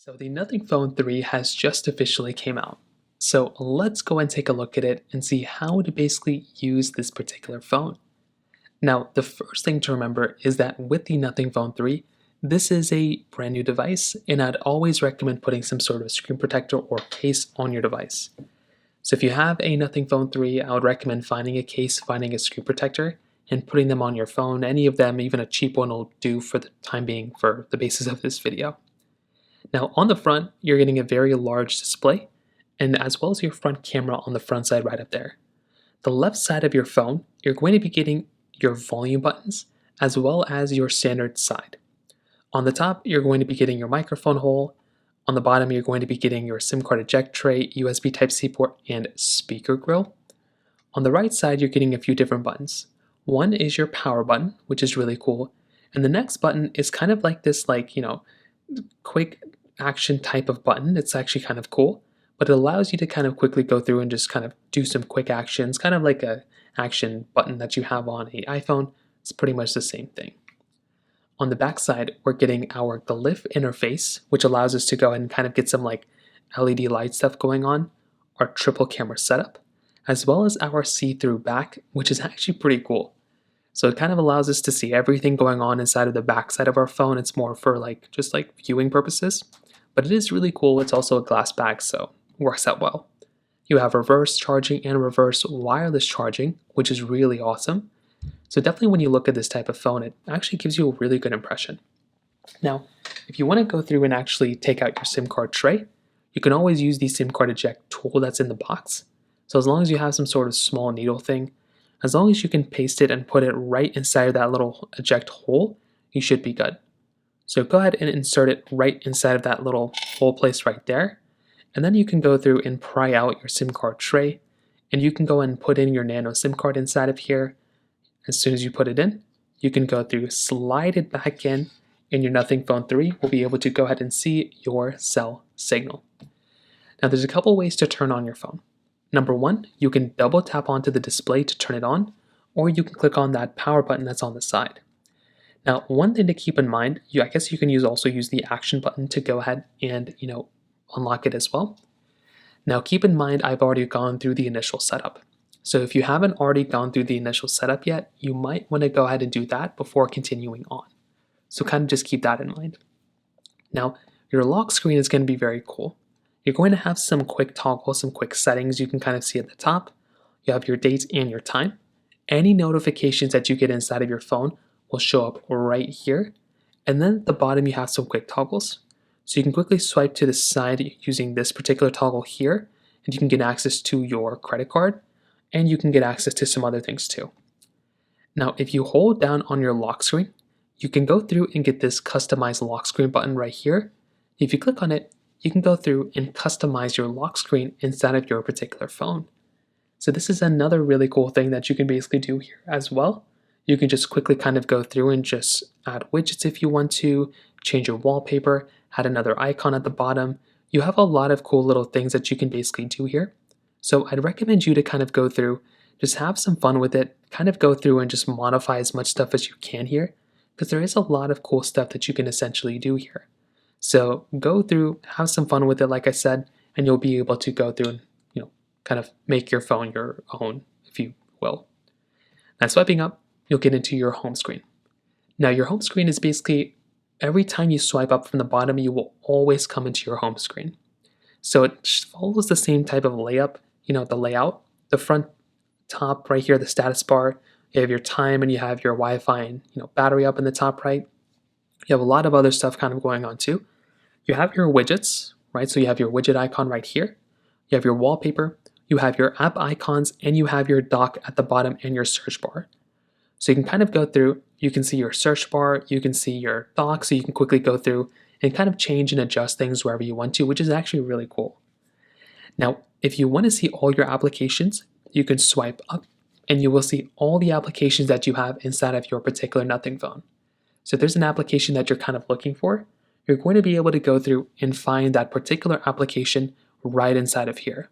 So the Nothing Phone 3 has just officially came out. So let's go and take a look at it and see how to basically use this particular phone. Now, the first thing to remember is that with the Nothing Phone 3, this is a brand new device, and I'd always recommend putting some sort of screen protector or case on your device. So if you have a Nothing Phone 3, I would recommend finding a case, finding a screen protector, and putting them on your phone. Any of them, even a cheap one, will do for the time being for the basis of this video. Now on the front, you're getting a very large display, and as well as your front camera on the front side right up there. The left side of your phone, you're going to be getting your volume buttons, as well as your standard side. On the top, you're going to be getting your microphone hole. On the bottom, you're going to be getting your SIM card eject tray, USB Type-C port, and speaker grill. On the right side, you're getting a few different buttons. One is your power button, which is really cool. And the next button is kind of like this, quick action type of button. It's actually kind of cool, but it allows you to kind of quickly go through and just kind of do some quick actions, kind of like a action button that you have on an iPhone. It's pretty much the same thing. On the back side, we're getting our glyph interface, which allows us to go ahead and kind of get some like LED light stuff going on, our triple camera setup, as well as our see-through back, which is actually pretty cool. So it kind of allows us to see everything going on inside of the back side of our phone. It's more for just viewing purposes, but it is really cool. It's also a glass bag, so it works out well. You have reverse charging and reverse wireless charging, which is really awesome. So definitely when you look at this type of phone, it actually gives you a really good impression. Now, if you want to go through and actually take out your SIM card tray, you can always use the SIM card eject tool that's in the box. So as long as you have some sort of small needle thing, as long as you can paste it and put it right inside of that little eject hole, you should be good. So go ahead and insert it right inside of that little hole place right there. And then you can go through and pry out your SIM card tray, and you can go and put in your nano SIM card inside of here. As soon as you put it in, you can go through, slide it back in, and your Nothing Phone 3 will be able to go ahead and see your cell signal. Now there's a couple ways to turn on your phone. Number one, you can double tap onto the display to turn it on, or you can click on that power button that's on the side. Now, one thing to keep in mind, I guess you can also use the action button to go ahead and unlock it as well. Now keep in mind, I've already gone through the initial setup. So if you haven't already gone through the initial setup yet, you might want to go ahead and do that before continuing on. So kind of just keep that in mind. Now, your lock screen is going to be very cool. You're going to have some quick toggles, some quick settings you can kind of see at the top. You have your date and your time. Any notifications that you get inside of your phone will show up right here. And then at the bottom, you have some quick toggles. So you can quickly swipe to the side using this particular toggle here, and you can get access to your credit card, and you can get access to some other things too. Now, if you hold down on your lock screen, you can go through and get this customize lock screen button right here. If you click on it, you can go through and customize your lock screen inside of your particular phone. So this is another really cool thing that you can basically do here as well. You can just quickly kind of go through and just add widgets if you want to, change your wallpaper, add another icon at the bottom. You have a lot of cool little things that you can basically do here. So I'd recommend you to kind of go through, just have some fun with it, kind of go through and just modify as much stuff as you can here, because there is a lot of cool stuff that you can essentially do here. So go through, have some fun with it, like I said, and you'll be able to go through and kind of make your phone your own, if you will. Now swiping up, you'll get into your home screen. Now your home screen is basically, every time you swipe up from the bottom, you will always come into your home screen. So it follows the same type of layout, the layout. The front top right here, the status bar, you have your time and you have your Wi-Fi and battery up in the top right. You have a lot of other stuff kind of going on too. You have your widgets, right? So you have your widget icon right here. You have your wallpaper, you have your app icons, and you have your dock at the bottom and your search bar. So you can kind of go through, you can see your search bar, you can see your dock, so you can quickly go through and kind of change and adjust things wherever you want to, which is actually really cool. Now, if you want to see all your applications, you can swipe up and you will see all the applications that you have inside of your particular Nothing phone. So if there's an application that you're kind of looking for, you're going to be able to go through and find that particular application right inside of here.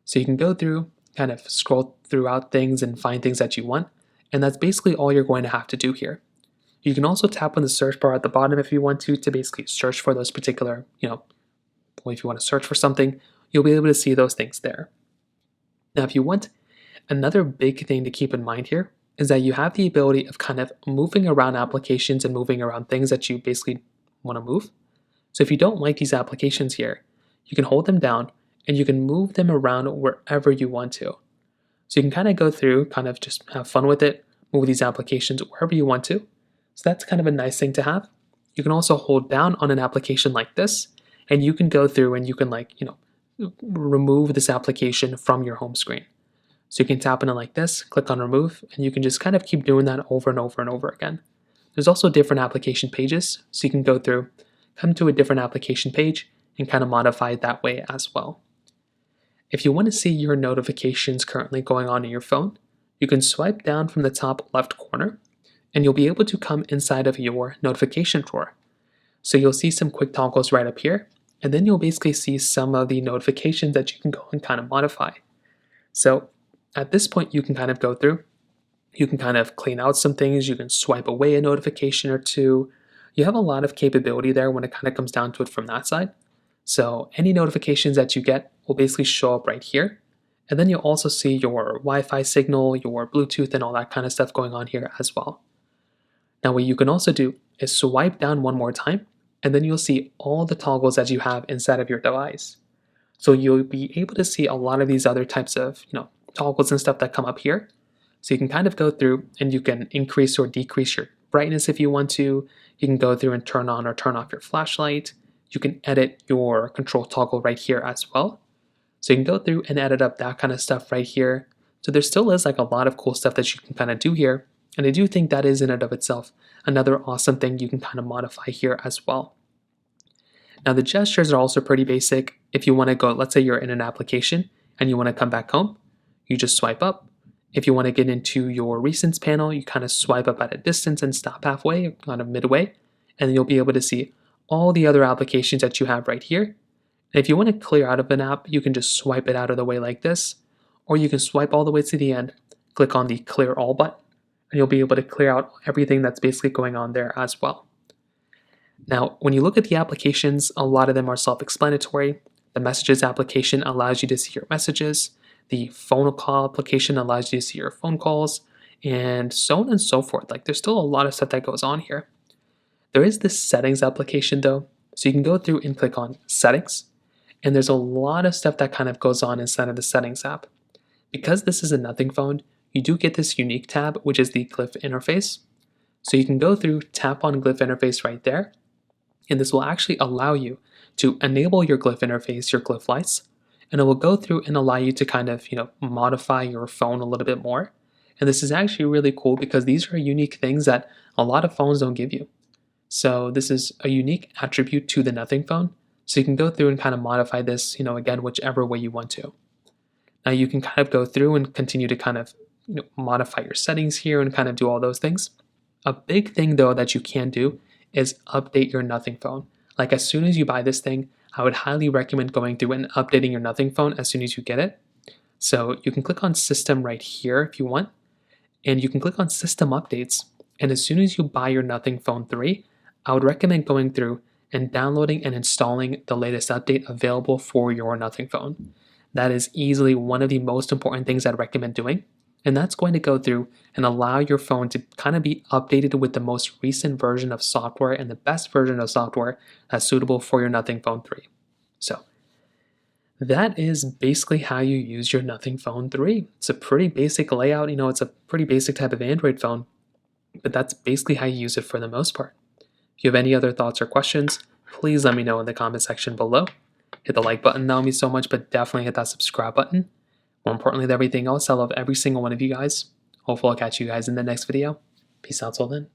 So you can go through, kind of scroll throughout things and find things that you want, and that's basically all you're going to have to do here. You can also tap on the search bar at the bottom if you want to basically search for those particular, or if you want to search for something, you'll be able to see those things there. Now, if you want, another big thing to keep in mind here is that you have the ability of kind of moving around applications and moving around things that you basically want to move. So if you don't like these applications here, you can hold them down and you can move them around wherever you want to. So you can kind of go through, kind of just have fun with it, move these applications wherever you want to. So that's kind of a nice thing to have. You can also hold down on an application like this, and you can go through and you can remove this application from your home screen. So you can tap on it like this, click on remove, and you can just kind of keep doing that over and over and over again. There's also different application pages, so you can go through, come to a different application page, and kind of modify it that way as well. If you want to see your notifications currently going on in your phone, you can swipe down from the top left corner, and you'll be able to come inside of your notification drawer. So you'll see some quick toggles right up here, and then you'll basically see some of the notifications that you can go and kind of modify. So at this point, you can kind of go through, you can kind of clean out some things, you can swipe away a notification or two. You have a lot of capability there when it kind of comes down to it from that side. So any notifications that you get will basically show up right here. And then you'll also see your Wi-Fi signal, your Bluetooth, and all that kind of stuff going on here as well. Now what you can also do is swipe down one more time, and then you'll see all the toggles that you have inside of your device. So you'll be able to see a lot of these other types of toggles and stuff that come up here. So you can kind of go through and you can increase or decrease your brightness if you want to. You can go through and turn on or turn off your flashlight. You can edit your control toggle right here as well. So you can go through and edit up that kind of stuff right here. So there still is like a lot of cool stuff that you can kind of do here. And I do think that is in and of itself another awesome thing you can kind of modify here as well. Now the gestures are also pretty basic. If you want to go, let's say you're in an application and you want to come back home, you just swipe up. If you want to get into your recents panel, you kind of swipe up at a distance and stop halfway, kind of midway, and you'll be able to see all the other applications that you have right here. And if you want to clear out of an app, you can just swipe it out of the way like this, or you can swipe all the way to the end, click on the clear all button, and you'll be able to clear out everything that's basically going on there as well. Now, when you look at the applications, a lot of them are self-explanatory. The messages application allows you to see your messages. The phone call application allows you to see your phone calls, and so on and so forth. Like there's still a lot of stuff that goes on here. There is this settings application though, so you can go through and click on settings, and there's a lot of stuff that kind of goes on inside of the settings app. Because this is a nothing phone, you do get this unique tab, which is the glyph interface. So you can go through, tap on glyph interface right there, and this will actually allow you to enable your glyph interface, your glyph lights, and it will go through and allow you to kind of, modify your phone a little bit more. And this is actually really cool because these are unique things that a lot of phones don't give you. So this is a unique attribute to the nothing phone. So you can go through and kind of modify this, again, whichever way you want to. Now you can kind of go through and continue to kind of, modify your settings here and kind of do all those things. A big thing though that you can do is update your nothing phone. Like as soon as you buy this thing, I would highly recommend going through and updating your nothing phone as soon as you get it. So you can click on system right here if you want, and you can click on system updates. And as soon as you buy your nothing phone 3, I would recommend going through and downloading and installing the latest update available for your nothing phone. That is easily one of the most important things I'd recommend doing. And that's going to go through and allow your phone to kind of be updated with the most recent version of software and the best version of software that's suitable for your nothing phone 3. So that is basically how you use your nothing phone 3. It's a pretty basic layout, it's a pretty basic type of Android phone, but that's basically how you use it for the most part. If you have any other thoughts or questions, please let me know in the comment section below. Hit the like button, that would mean so much, but definitely hit that subscribe button. More importantly than everything else, I love every single one of you guys. Hopefully I'll catch you guys in the next video. Peace out till then.